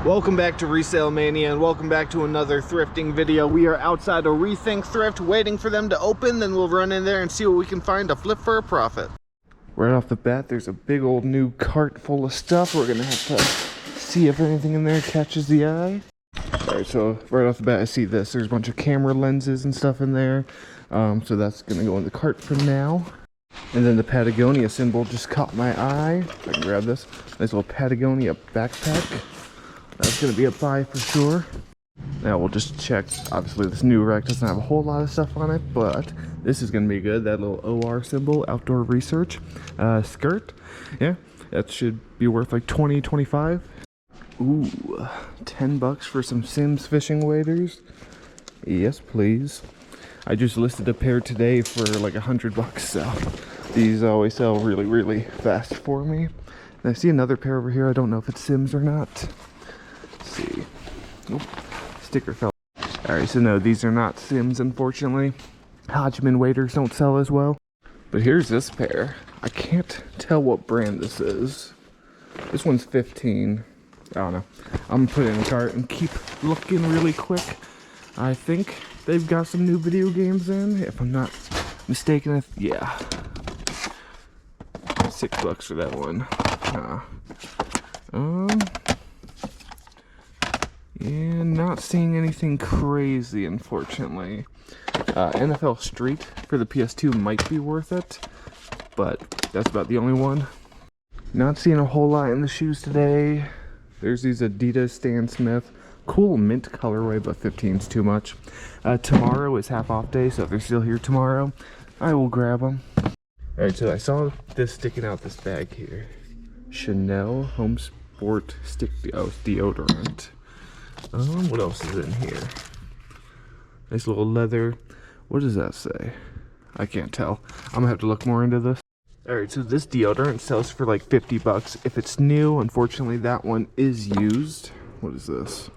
Welcome back to Resale Mania and welcome back to another thrifting video. We are outside a Rethink thrift waiting for them to open, then we'll run in there and see what we can find to flip for a profit. Right off the bat, there's a big old new cart full of stuff. We're gonna have to see if anything in there catches the eye. Alright, so right off the bat I see this. There's a bunch of camera lenses and stuff in there. So that's gonna go in the cart for now. And then the Patagonia symbol just caught my eye. If I can grab this. Nice little Patagonia backpack. That's going to be a buy for sure. Now we'll just check. Obviously this new rack doesn't have a whole lot of stuff on it, but this is going to be good. That little OR symbol, outdoor research. Skirt. Yeah, that should be worth like 20, 25. Ooh, 10 bucks for some Sims fishing waders. Yes, please. I just listed a pair today for like 100 bucks, so these always sell really, really fast for me. And I see another pair over here. I don't know if it's Sims or not. Let's see. Nope. Sticker fell. Alright, so no, these are not Sims, unfortunately. Hodgman waders don't sell as well. But here's this pair. I can't tell what brand this is. This one's 15. I don't know. I'm gonna put it in the cart and keep looking really quick. I think they've got some new video games in, if I'm not mistaken. Yeah. 6 bucks for that one. Yeah, not seeing anything crazy, unfortunately. NFL Street for the PS2 might be worth it, but that's about the only one. Not seeing a whole lot in the shoes today. There's these Adidas Stan Smith. Cool mint colorway, but 15's too much. Tomorrow is half off day, so if they're still here tomorrow, I will grab them. Alright, so I saw this sticking out this bag here. Chanel Home Sport Stick deodorant. What else is in here? Nice little leather. What does that say? I can't tell. I'm gonna have to look more into this. Alright, so this deodorant sells for like 50 bucks. If it's new, unfortunately that one is used. What is this?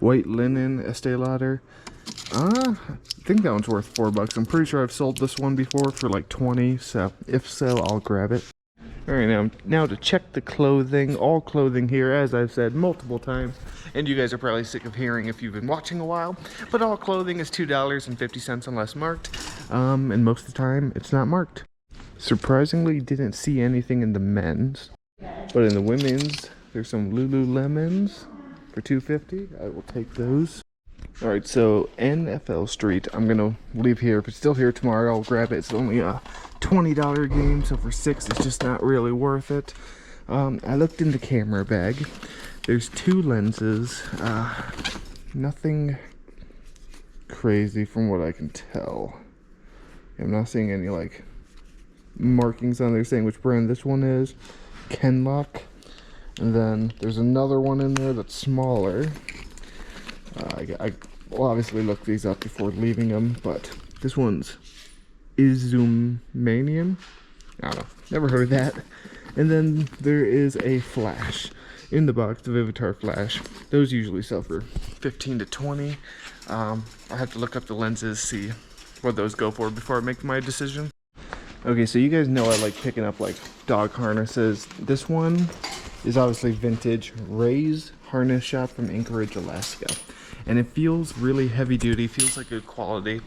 White linen Estee Lauder. I think that one's worth 4 bucks. I'm pretty sure I've sold this one before for like 20, so if so, I'll grab it. Alright, now to check the clothing. All clothing here, as I've said multiple times, and you guys are probably sick of hearing if you've been watching a while, but all clothing is $2.50 unless marked, and most of the time it's not marked. Surprisingly, didn't see anything in the men's, but in the women's, there's some Lululemons for $2.50. I will take those. Alright, so NFL Street, I'm gonna leave here. If it's still here tomorrow, I'll grab it. It's only a $20 game, so for $6 it's just not really worth it. I looked in the camera bag. There's 2 lenses. Nothing crazy from what I can tell. I'm not seeing any like markings on there saying which brand this one is. Kenlock. And then there's another one in there that's smaller. I will obviously look these up before leaving them, but this one's Izumanium. I don't know, never heard of that. And then there is a flash in the box, the Vivitar flash. Those usually sell for 15 to 20. I have to look up the lenses, see what those go for before I make my decision. Okay, so you guys know I like picking up like dog harnesses. This one is obviously vintage. Ray's Harness Shop from Anchorage, Alaska. And it feels really heavy duty, feels like good quality.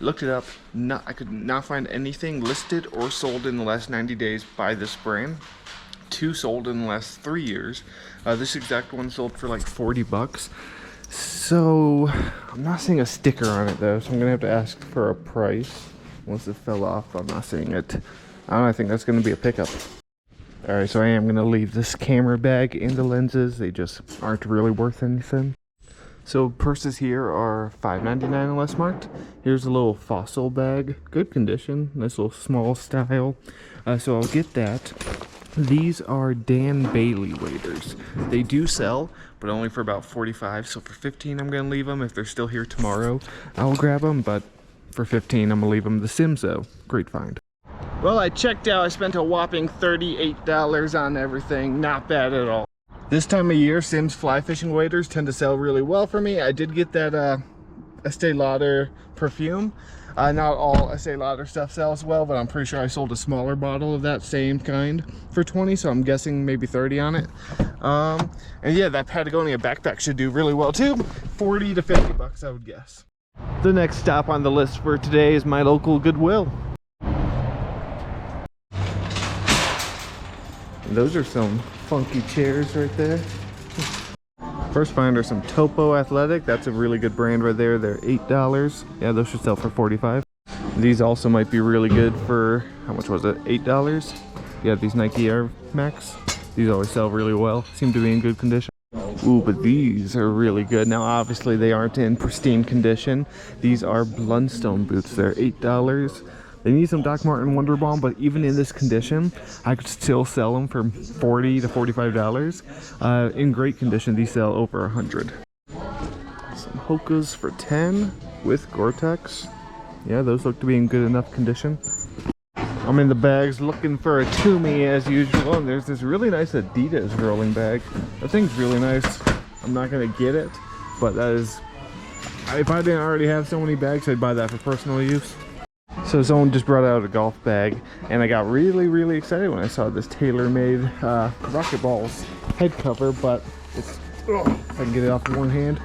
Looked it up, I could not find anything listed or sold in the last 90 days by this brand. 2 sold in the last 3 years. This exact one sold for like 40 bucks. So, I'm not seeing a sticker on it though, so I'm gonna have to ask for a price. Once it fell off, I'm not seeing it. I think that's gonna be a pickup. Alright, so I am gonna leave this camera bag in the lenses. They just aren't really worth anything. So purses here are $5.99 unless marked. Here's a little Fossil bag, good condition, nice little small style. So I'll get that. These are Dan Bailey waders. They do sell, but only for about 45. So for 15, I'm gonna leave them. If they're still here tomorrow, I'll grab them. But for 15, I'm gonna leave them. The Sims though, great find. Well, I checked out. I spent a whopping $38 on everything. Not bad at all. This time of year, Sims fly fishing waders tend to sell really well for me. I did get that Estee Lauder perfume. Not all Estee Lauder stuff sells well, but I'm pretty sure I sold a smaller bottle of that same kind for 20, so I'm guessing maybe 30 on it. And yeah, that Patagonia backpack should do really well too. 40 to 50 bucks, I would guess. The next stop on the list for today is my local Goodwill. And those are some funky chairs right there. First find are some Topo Athletic. That's a really good brand right there. They're $8. Yeah, those should sell for 45. These also might be really good for, how much was it? $8? Yeah, these Nike Air Max. These always sell really well. Seem to be in good condition. Ooh, but these are really good. Now, obviously, they aren't in pristine condition. These are Blundstone boots. They're $8. They need some Doc Marten Wonder Balm, but even in this condition, I could still sell them for $40 to $45. In great condition, these sell over 100. Some Hokas for 10 with Gore-Tex. Yeah, those look to be in good enough condition. I'm in the bags looking for a Tumi as usual, and there's this really nice Adidas rolling bag. That thing's really nice. I'm not gonna get it, but that is, if I didn't already have so many bags, I'd buy that for personal use. So someone just brought out a golf bag, and I got really excited when I saw this tailor-made Rocket Balls head cover, but it's, if I can get it off with one hand,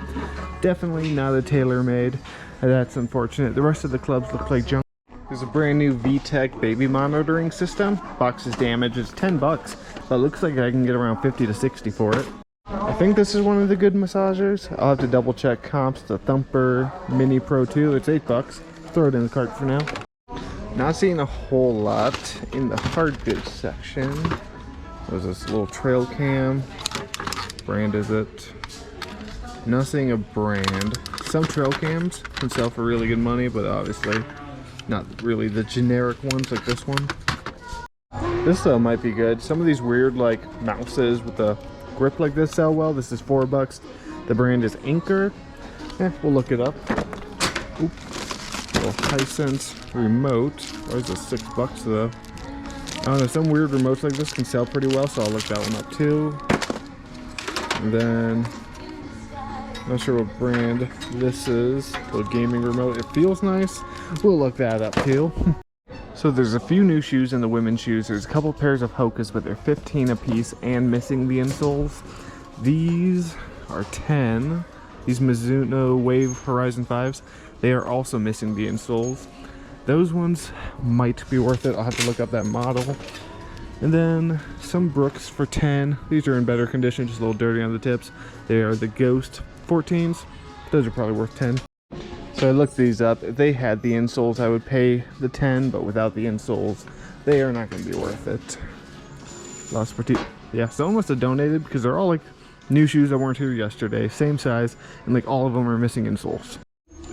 definitely not a tailor-made. That's unfortunate. The rest of the clubs look like junk. There's a brand new VTech baby monitoring system. Box is damaged. It's 10 bucks, but it looks like I can get around 50 to 60 for it. I think this is one of the good massagers. I'll have to double check comps. The Thumper Mini Pro 2. It's 8 bucks. Throw it in the cart for now. Not seeing a whole lot in the hard goods section. There's this little trail cam. What brand is it? Not seeing a brand. Some trail cams can sell for really good money, but obviously not really the generic ones like this one. This though might be good. Some of these weird like mouses with a grip like this sell well. This is 4 bucks. The brand is Anchor. We'll look it up. Oop. Little Hisense remote. Or is this 6 bucks though? I don't know, some weird remotes like this can sell pretty well, so I'll look that one up too. And then, not sure what brand this is. Little gaming remote. It feels nice. We'll look that up too. So there's a few new shoes in the women's shoes. There's a couple pairs of Hokas, but they're 15 a piece and missing the insoles. These are 10. These Mizuno Wave Horizon 5s. They are also missing the insoles. Those ones might be worth it. I'll have to look up that model. And then some Brooks for 10. These are in better condition, just a little dirty on the tips. They are the Ghost 14s. Those are probably worth 10. So I looked these up. If they had the insoles, I would pay the 10, but without the insoles, they are not going to be worth it. Lost Petite. Yeah, someone must have donated because they're all like new shoes that weren't here yesterday. Same size, and like all of them are missing insoles.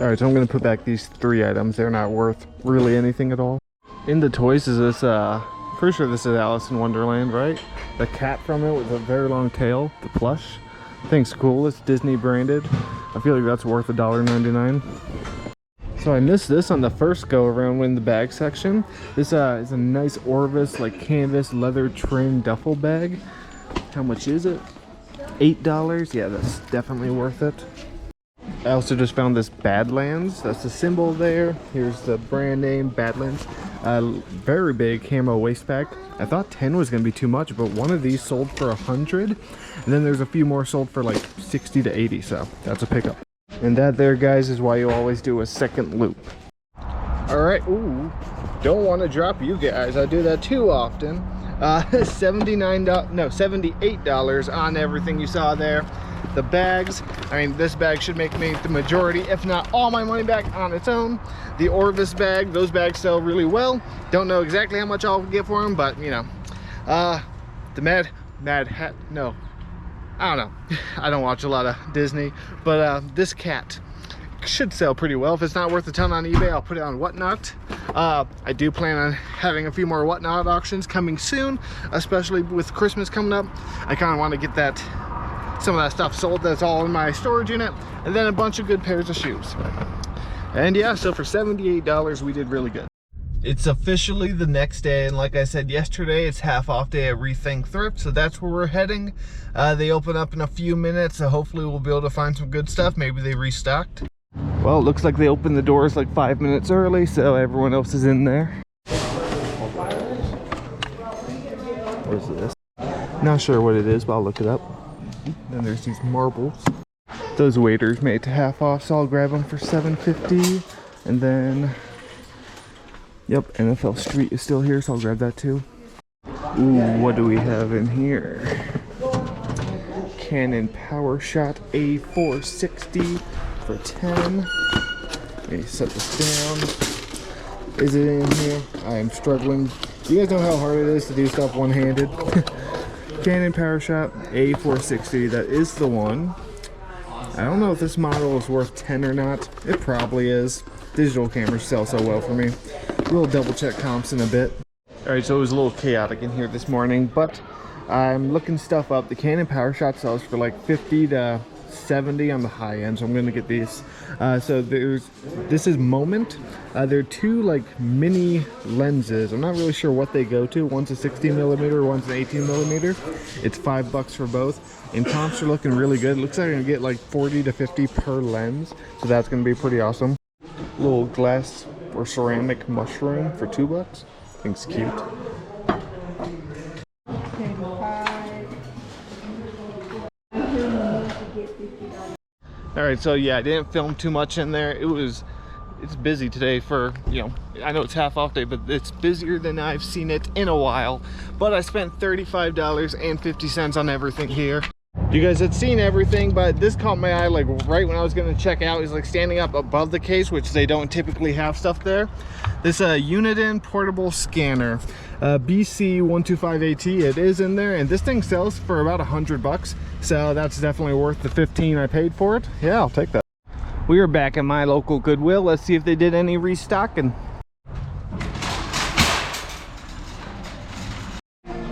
Alright, so I'm going to put back these 3 items. They're not worth really anything at all. In the toys is this, pretty sure this is Alice in Wonderland, right? The cat from it with a very long tail, the plush. Thing's cool. It's Disney branded. I feel like that's worth $1.99. So I missed this on the first go around in the bag section. This is a nice Orvis like canvas leather trim duffel bag. How much is it? $8. Yeah, that's definitely worth it. I also just found this Badlands. That's the symbol there. Here's the brand name, Badlands. Very big camo waist pack. I thought 10 was going to be too much, but one of these sold for 100. And then there's a few more sold for like 60 to 80, so that's a pickup. And that there, guys, is why you always do a second loop. Alright, ooh, don't want to drop you guys. I do that too often. $78 on everything you saw there. The bags, I mean, this bag should make me the majority, if not all my money back on its own. The Orvis bag, those bags sell really well. Don't know exactly how much I'll get for them, but you know. The Mad Hat, no, I don't know. I don't watch a lot of Disney, but this cat should sell pretty well. If it's not worth a ton on eBay, I'll put it on Whatnot. I do plan on having a few more Whatnot auctions coming soon, especially with Christmas coming up. I kind of want to get that, some of that stuff sold that's all in my storage unit, and then a bunch of good pairs of shoes. And yeah, so for $78 we did really good. It's officially the next day, and like I said yesterday, it's half off day at Rethink Thrift, so that's where we're heading. They open up in a few minutes, so hopefully we'll be able to find some good stuff. Maybe they restocked. Well, it looks like they opened the doors like 5 minutes early, so everyone else is in there. What is this? Not sure what it is, but I'll look it up. Then there's these marbles. Those waiters made it to half off, so I'll grab them for $7.50. And then, yep, NFL Street is still here, so I'll grab that too. Ooh, what do we have in here? Canon PowerShot A460 for $10. Let me set this down. Is it in here? I am struggling. You guys know how hard it is to do stuff one-handed? Canon PowerShot A460, that is the one. I don't know if this model is worth 10 or not. It probably is. Digital cameras sell so well for me. We'll double check comps in a bit. Alright, so it was a little chaotic in here this morning, but I'm looking stuff up. The Canon PowerShot sells for like 50 to 70 on the high end, so I'm gonna get these. So this is Moment. They're two like mini lenses. I'm not really sure what they go to. One's a 16mm, one's an 18mm. It's $5 for both. And comps are looking really good. Looks like I'm gonna get like 40 to 50 per lens, so that's gonna be pretty awesome. Little glass or ceramic mushroom for $2. I think it's cute. Alright, so yeah, I didn't film too much in there. It's busy today for, you know, I know it's half off day, but it's busier than I've seen it in a while. But I spent $35.50 on everything here. You guys had seen everything, but this caught my eye like right when I was gonna check out. Is like standing up above the case, which they don't typically have stuff there. This Uniden portable scanner, BC125AT, it is in there, and this thing sells for about $100, so that's definitely worth the $15 I paid for it. Yeah, I'll take that. We are back at my local Goodwill. Let's see if they did any restocking.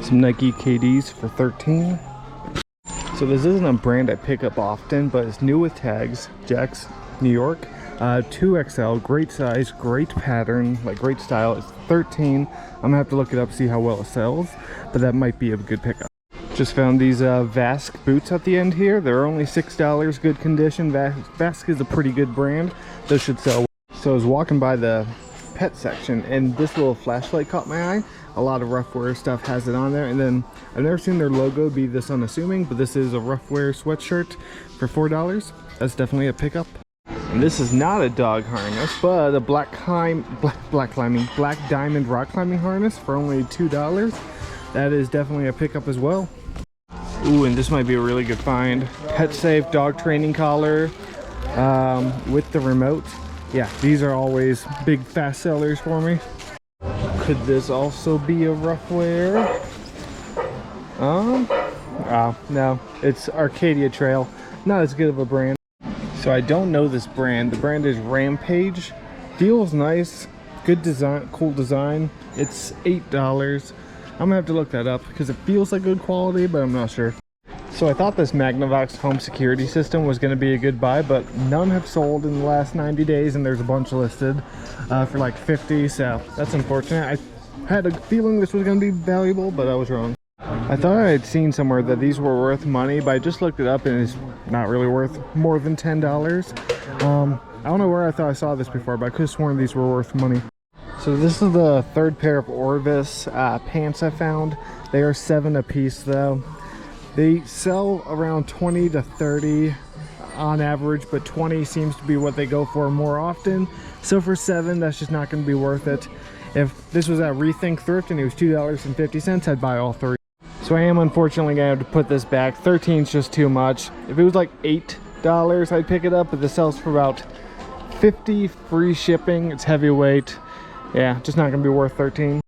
Some Nike KDs for $13. So this isn't a brand I pick up often, but it's new with tags. Jack's, New York, 2XL, great size, great pattern, like great style. It's $13. I'm gonna have to look it up, see how well it sells, but that might be a good pickup. Just found these Vask boots at the end here. They're only $6, good condition. Vask is a pretty good brand. Those should sell well. So I was walking by the pet section, and this little flashlight caught my eye. A lot of Roughwear stuff has it on there, and then I've never seen their logo be this unassuming, but this is a Roughwear sweatshirt for $4. That's definitely a pickup. And this is not a dog harness, but a black diamond rock climbing harness for only $2. That is definitely a pickup as well. Ooh, and this might be a really good find. Pet safe dog training collar with the remote. Yeah, these are always big fast sellers for me. Could this also be a Roughwear? Oh, no, it's Arcadia Trail. Not as good of a brand. So I don't know this brand. The brand is Rampage. Feels nice, good design, cool design. It's $8. I'm gonna have to look that up because it feels like good quality, but I'm not sure. So I thought this Magnavox home security system was gonna be a good buy, but none have sold in the last 90 days, and there's a bunch listed for like 50, so that's unfortunate. I had a feeling this was gonna be valuable, but I was wrong. I thought I had seen somewhere that these were worth money, but I just looked it up and it's not really worth more than $10. I don't know where I thought I saw this before, but I could have sworn these were worth money. So this is the third pair of Orvis pants I found. They are $7 a piece though. They sell around 20 to 30 on average, but 20 seems to be what they go for more often. So for $7, that's just not going to be worth it. If this was at Rethink thrift and it was $2.50, I'd buy all three. So I am unfortunately going to have to put this back. 13 is just too much. If it was like $8, I'd pick it up, but this sells for about 50, free shipping. It's heavyweight. Yeah, just not going to be worth 13.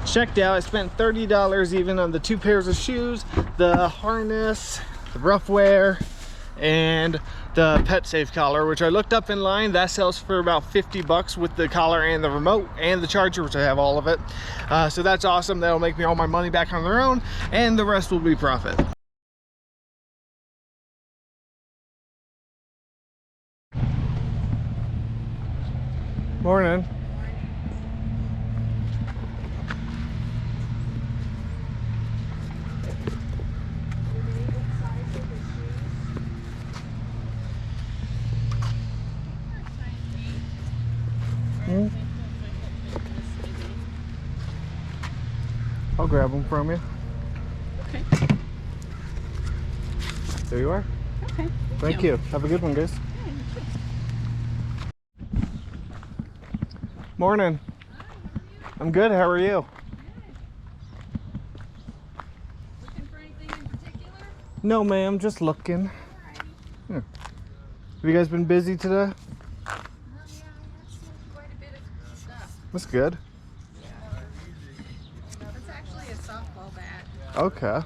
Checked out, I spent $30 even on the two pairs of shoes, the harness, the Roughwear, and the pet safe collar, which I looked up in line. That sells for about $50 with the collar and the remote and the charger, which I have all of it. So that's awesome. That'll make me all my money back on their own, and the rest will be profit. Morning. grab them from you. Okay. There you are. Okay. Thank you. Have a good one, guys. Morning. I'm good. How are you? Looking for anything in particular? No, ma'am. Just looking. Yeah. Have you guys been busy today? Yeah, I have seen quite a bit of stuff. That's good. That's actually a softball bat, Okay.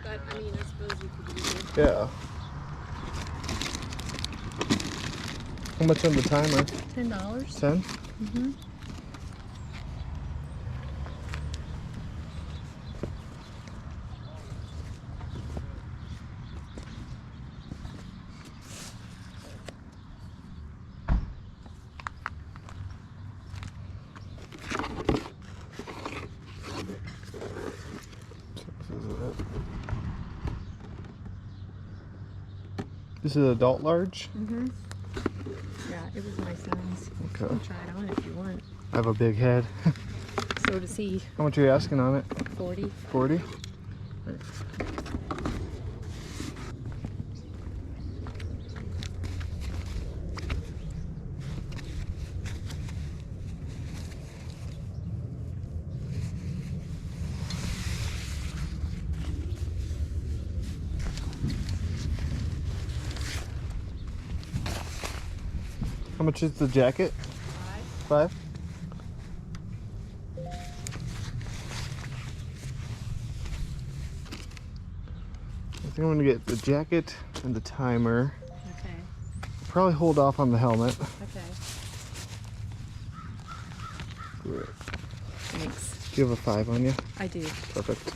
but I mean, I suppose you could use it. Yeah. How much on the timer? $10. 10? Mm-hmm. This is adult large? Mm-hmm. Yeah, it was my son's. Okay. You can try it on if you want. I have a big head. So does he. How much are you asking on it? 40. 40? How much is the jacket? 5? I think I'm gonna get the jacket and the timer. Okay. Probably hold off on the helmet. Okay. Thanks. Do you have a 5 on you? I do. Perfect.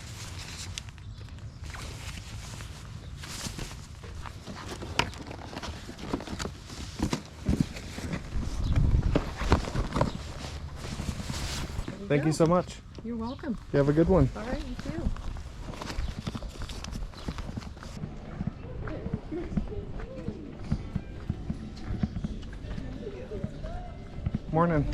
Thank you so much. You're welcome. You have a good one. All right, you too. Morning.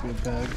Good bag.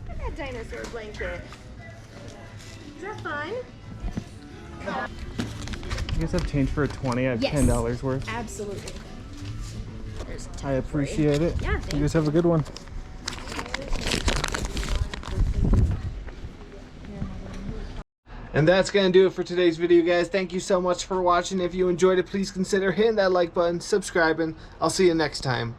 That dinosaur blanket. Is that fun? You guys have change for a 20? I have Yes. $10 worth. Absolutely. There's I appreciate it. Yeah, You guys have a good one. And that's going to do it for today's video, guys. Thank you so much for watching. If you enjoyed it, please consider hitting that like button, subscribing. I'll see you next time.